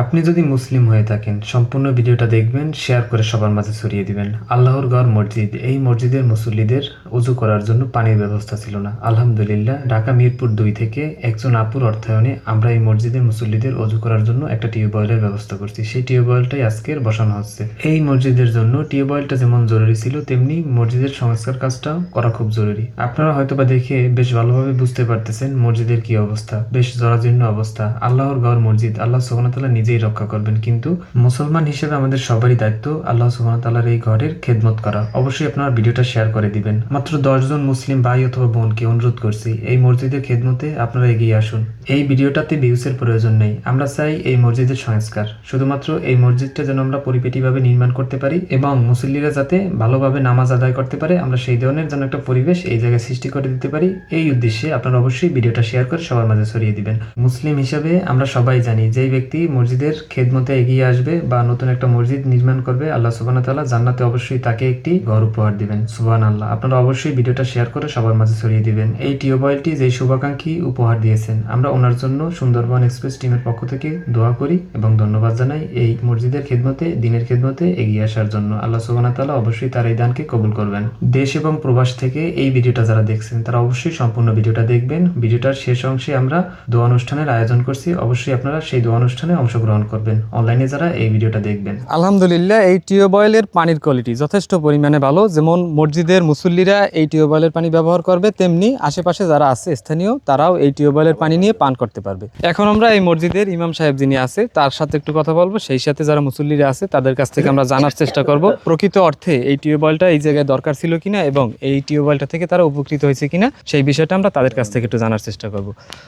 আপনি যদি মুসলিম হয়ে থাকেন সম্পূর্ণ ভিডিওটা দেখবেন, শেয়ার করে সবার মাঝে ছড়িয়ে দিবেন। আল্লাহর ঘর মসজিদ, এই মসজিদের মুসল্লিদের অজু করার জন্য পানির ব্যবস্থা ছিল না। আলহামদুলিল্লাহ, ঢাকা মিরপুর 2 থেকে একজন আপুর অর্থায়নে আমরা এই মসজিদের মুসল্লিদের অজু করার জন্য একটা টিউবওয়েলের ব্যবস্থা করছি। সেই টিউবওয়েলটাই আজকের বসানো হচ্ছে। এই মসজিদের জন্য টিউবওয়েলটা যেমন জরুরি ছিল, তেমনি মসজিদের সংস্কার কাজটাও করা খুব জরুরি। আপনারা হয়তোবা দেখে বেশ ভালোভাবে বুঝতে পারতেছেন মসজিদের কি অবস্থা, বেশ জরাজীর্ণ অবস্থা। আল্লাহর ঘর মসজিদ, আল্লাহ সুবহানাহু ওয়া তাআলা নিজেই রক্ষা করবেন, কিন্তু মুসলমান হিসেবে আমাদের সবারই দায়িত্ব আল্লাহ সুবহানাহু ওয়া তাআলার এই ঘরের খেদমত করা। অবশ্যই আপনারা ভিডিওটা শেয়ার করে দিবেন। মাত্র 10 জন মুসলিম ভাই অথবা বোনকে অনুরোধ করছি, এই মসজিদের খেদমতে আপনারা এগিয়ে আসুন। এই ভিডিওটাতে ভিউসের প্রয়োজন নেই, আমরা চাই এই মসজিদের সংস্কার। শুধুমাত্র এই মসজিদটা যেন আমরা পরিপাটিভাবে নির্মাণ করতে পারি এবং মুসল্লিরা যাতে ভালোভাবে নামাজ আদায় করতে পারে, আমরা সেই ধরনের যেন একটা পরিবেশ এই জায়গায় সৃষ্টি করে দিতে পারি। এই উদ্দেশ্যে আপনারা অবশ্যই ভিডিওটা শেয়ার করে সবার মাঝে ছড়িয়ে দিবেন। মুসলিম হিসাবে আমরা সবাই জানি, যেই ব্যক্তি মসজিদের খেদমতে এগিয়ে আসবে বা নতুন একটা মসজিদ নির্মাণ করবে, আল্লাহ সুবহানাহু ওয়া তাআলা জান্নাতে অবশ্যই তাকে একটি ঘর উপহার দিবেন। সুবহানাল্লাহ। আপনারা অবশ্যই ভিডিওটা শেয়ার করে সবার মাঝে ছড়িয়ে দিবেন। এই টিউবওয়েলটি যেই শুভাকাঙ্ক্ষী উপহার দিয়েছেন, আমরা ওনার জন্য সুন্দরবন এক্সপ্রেস টিমের পক্ষ থেকে দোয়া করি এবং ধন্যবাদ জানাই এই মসজিদের খেদমতে, দিনের খেদমতে এগিয়ে আসার জন্য। আল্লাহ সুবহানাহু ওয়া তাআলা অবশ্যই তার এই দানকে কবুল করবেন। দেশ এবং প্রবাস থেকে এই ভিডিওটা যারা দেখছেন তারা অবশ্যই সম্পূর্ণ ভিডিওটা দেখবেন। ভিডিওটার শেষ অংশে আমরা দোয়া অনুষ্ঠানের আয়োজন করছি, অবশ্যই আপনারা সেই দোয়া অনুষ্ঠানে অংশগ্রহণ করবেন, অনলাইনে যারা এই ভিডিওটা দেখবেন। আলহামদুলিল্লাহ, এই টিউবওয়েলের পানির কোয়ালিটি যথেষ্ট পরিমাণে ভালো। যেমন মসজিদের মুসল্লিরা এই টিউবওয়েলের পানি ব্যবহার করবে, তেমনি আশেপাশে যারা আছে স্থানীয় তারাও এই টিউবওয়েলের পানি নিয়ে পান করতে পারবে। এখন আমরা এই মসজিদের ইমাম সাহেব যিনি আছে তার সাথে একটু কথা বলবো, সেই সাথে যারা মুসল্লিরা আছে তাদের কাছ থেকে আমরা জানার চেষ্টা করব প্রকৃত অর্থে এই টিউবওয়েলটা এই জায়গায় দরকার ছিল কিনা এবং এই টিউবওয়েলটা থেকে তারা উপকৃত হয়েছে কিনা, সেই বিষয়টা আমরা তাদের কাছ থেকে একটু জানার চেষ্টা করব।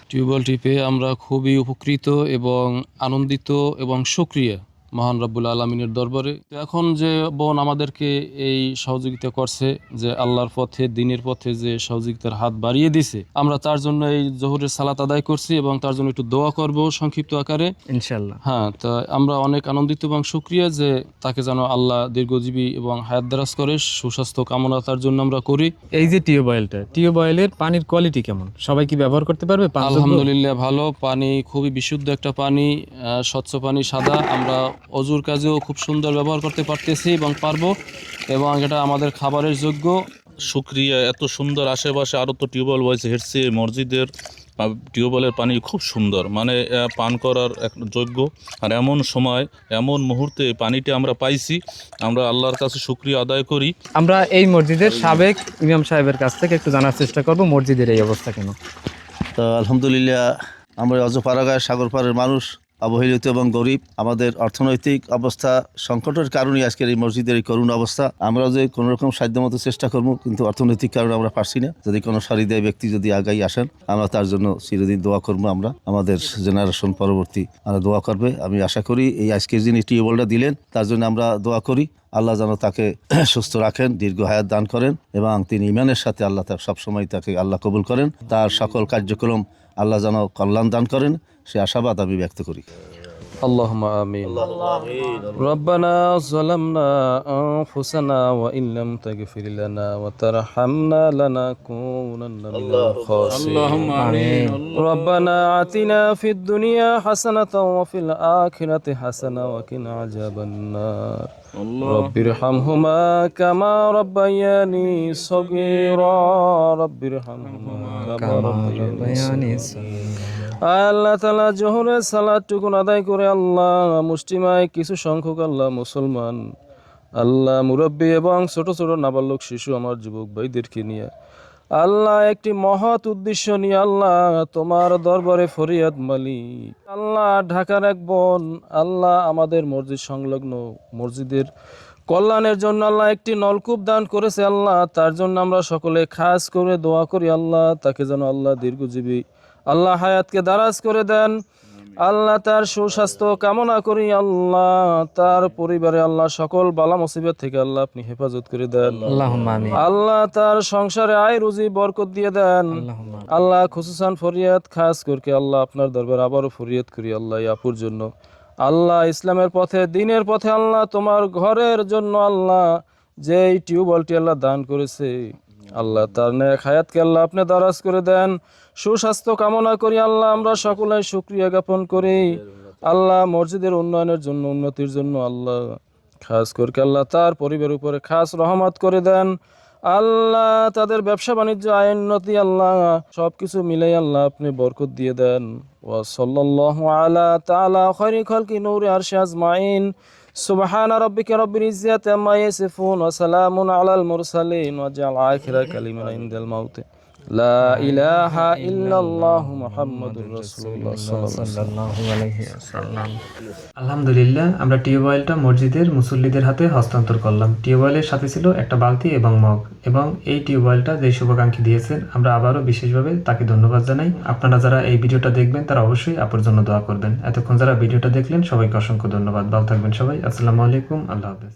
টিউবওয়েলটি পেয়ে আমরা খুবই উপকৃত এবং আনন্দিত এবং সুক্রিয়া মহান রব্বুল আলমিনের দরবারে। তো এখন যে বোন আমাদেরকে এই সহযোগিতা করছে, যে আল্লাহর পথে দিনের পথে যে সহযোগিতার হাত বাড়িয়ে দিছে, আমরা তার জন্য এই জোহরের সালাত আদায় করছি এবং তার জন্য একটু দোয়া করব সংক্ষিপ্ত আকারে ইনশাআল্লাহ। হ্যাঁ, তা আমরা অনেক আনন্দিত এবং সুক্রিয়া যে তাকে যেন আল্লাহ দীর্ঘজীবী এবং হায়াত দারাজ করে, সুস্বাস্থ্য কামনা তার জন্য আমরা করি। এই যে টিউবওয়েলের পানির কোয়ালিটি কেমন, সবাই কি ব্যবহার করতে পারবে? আলহামদুলিল্লাহ ভালো পানি, খুবই বিশুদ্ধ একটা পানি, স্বচ্ছ পানি, সাদা। আমরা অজুর কাজেও খুব সুন্দর ব্যবহার করতে পারতেছি এবং পারবো, এবং এটা আমাদের খাবারের যোগ্য। শুক্রিয়া, এত সুন্দর আশেপাশে আরও তো টিউবওয়েল হয়েছে হেঁটছে মসজিদের টিউবওয়েলের পানি খুব সুন্দর, মানে পান করার এক যোগ্য। আর এমন সময় এমন মুহূর্তে পানিটা আমরা পাইছি, আমরা আল্লাহর কাছে শুক্রিয়া আদায় করি। আমরা এই মসজিদের সাবেক ইমাম সাহেবের কাছ থেকে একটু জানার চেষ্টা করব মসজিদের এই অবস্থা কেন। তো আলহামদুলিল্লাহ, আমরা অজপাড়াগায় সাগর পাড়ের মানুষ, অবহেলিত এবং গরিব। আমাদের অর্থনৈতিক অবস্থা সংকটের কারণে আজকের এই মসজিদের এই করুণ অবস্থা। আমরা যে কোনো রকম সাধ্যমতো চেষ্টা করবো, কিন্তু অর্থনৈতিক কারণে আমরা পারছি না। যদি কোনো সহৃদয় ব্যক্তি যদি আগাই আসেন, আমরা তার জন্য চিরদিন দোয়া করবো। আমরা আমাদের জেনারেশন পরবর্তী দোয়া করবে। আমি আশা করি এই আজকের যিনি টিউবওয়েলটা দিলেন তার জন্য আমরা দোয়া করি, আল্লাহ যেন তাকে সুস্থ রাখেন, দীর্ঘ হায়াত দান করেন, এবং তিনি ইমানের সাথে আল্লাহ সবসময় তাকে আল্লাহ কবুল করেন, তার সকল কার্যক্রম আল্লাহ যেন কল্যাণ দান করেন, সে আশাবাদ আমি ব্যক্ত করি। আল্লাহুম্মা আমিন। রব্বানা যালামনা আনফুসানা ওয়া ইন লাম তাগফির লানা ওয়া তারহামনা লানাকুনান্না মিনাল খাসিরিন। আল্লাহুম্মা আমিন। রব্বানা আতিনা ফিদ দুনিয়া হাসানাতাও ওয়া ফিল আখিরাতি হাসানা ওয়া কিনা আযাবান নার। রব্বিরহামহুমা কামা রাব্বায়ানি সগীরা। রব্বিরহামহুমা কামা রাব্বায়ানি সগীরা। আল্লাহ তাআলা জোহরের সালাতটুকু আদায় করে আল্লাহ মুষ্টিমায় কিছু সংখ্যক আল্লাহ মুসলমান, আল্লাহ মুরব্বী এবং ছোট ছোট নাবালক শিশু আমার যুবক ভাইদেরকে নিয়ে আল্লাহ একটি মহৎ উদ্দেশ্য নিয়ে আল্লাহ তোমার দরবারে ফরিয়াদ মালিক। আল্লাহ ঢাকার এক বোন আল্লাহ আমাদের মসজিদ সংলগ্ন মসজিদের কল্যাণের জন্য আল্লাহ একটি নলকূপ দান করেছে। আল্লাহ তার জন্য আমরা সকলে খাস করে দোয়া করি, আল্লাহ তাকে যেন আল্লাহ দীর্ঘজীবী আল্লাহ হায়াতকে দারাজ করে দেন। আল্লাহ তার সুস্বাস্থ্য কামনা করি, আল্লাহ তার পরিবারে আল্লাহ সকল বালা মুসিবত থেকে আল্লাহ আপনি হেফাজত করে দেন। আল্লাহ তার সংসারে আয় রুজি বরকত দিয়ে দেন। আল্লাহ খুসুসান ফরিয়াদ খাস করকে আল্লাহ আপনার দরবার আবারও ফরিয়াদ করি আল্লাহ আপুর জন্য, আল্লাহ ইসলামের পথে দিনের পথে আল্লাহ তোমার ঘরের জন্য আল্লাহ যে টিউবওয়েলটি আল্লাহ দান করেছে, আল্লাহ তার নেক হায়াতকে আল্লাহ আপনি দারাজ করে দেন। সুস্বাস্থ্য কামনা করি আল্লাহ আমরা সকলে শুকরিয়া জ্ঞাপন করি। আল্লাহ মসজিদের উন্নয়নের জন্য, উন্নতির জন্য আল্লাহ খাস করে আল্লাহ তার পরিবারের উপরে খাস রহমত করে দেন। আল্লাহ তাদের ব্যবসা বাণিজ্য আয় উন্নতি আল্লাহ সব কিছু মিলাই আল্লাহ আপনি বরকত দিয়ে দেন। ওয়া সাল্লাল্লাহু আলা তাআলা খায়রি খালকি নূরি আরশি আজমাইন। সুবহানা রাব্বিকা রাব্বিল ইজ্জাতি আম্মা ইয়াসিফুন ওয়া সালামুন আলাল মুরসালিন ওয়া জাআল আখিরা কালিমানা ইনদাল মাউত লা ইলাহা ইল্লাল্লাহু মুহাম্মাদুর রাসূলুল্লাহ সাল্লাল্লাহু আলাইহি ওয়াসাল্লাম। আলহামদুলিল্লাহ, আমরা টিউবওয়েলটা মসজিদের মুসল্লিদের হাতে হস্তান্তর করলাম। টিউবওয়েলের সাথে ছিল একটা বালতি এবং মগ, এবং এই টিউবওয়েলটা যে শুভাকাঙ্ক্ষী দিয়েছেন আমরা আবারও বিশেষভাবে তাকে ধন্যবাদ জানাই। আপনারা যারা এই ভিডিওটা দেখবেন তারা অবশ্যই আপুর জন্য দোয়া করবেন। এতক্ষণ যারা ভিডিওটা দেখলেন সবাইকে অসংখ্য ধন্যবাদ। ভালো থাকবেন সবাই। আসসালামু আলাইকুম। আল্লাহ হাফেজ।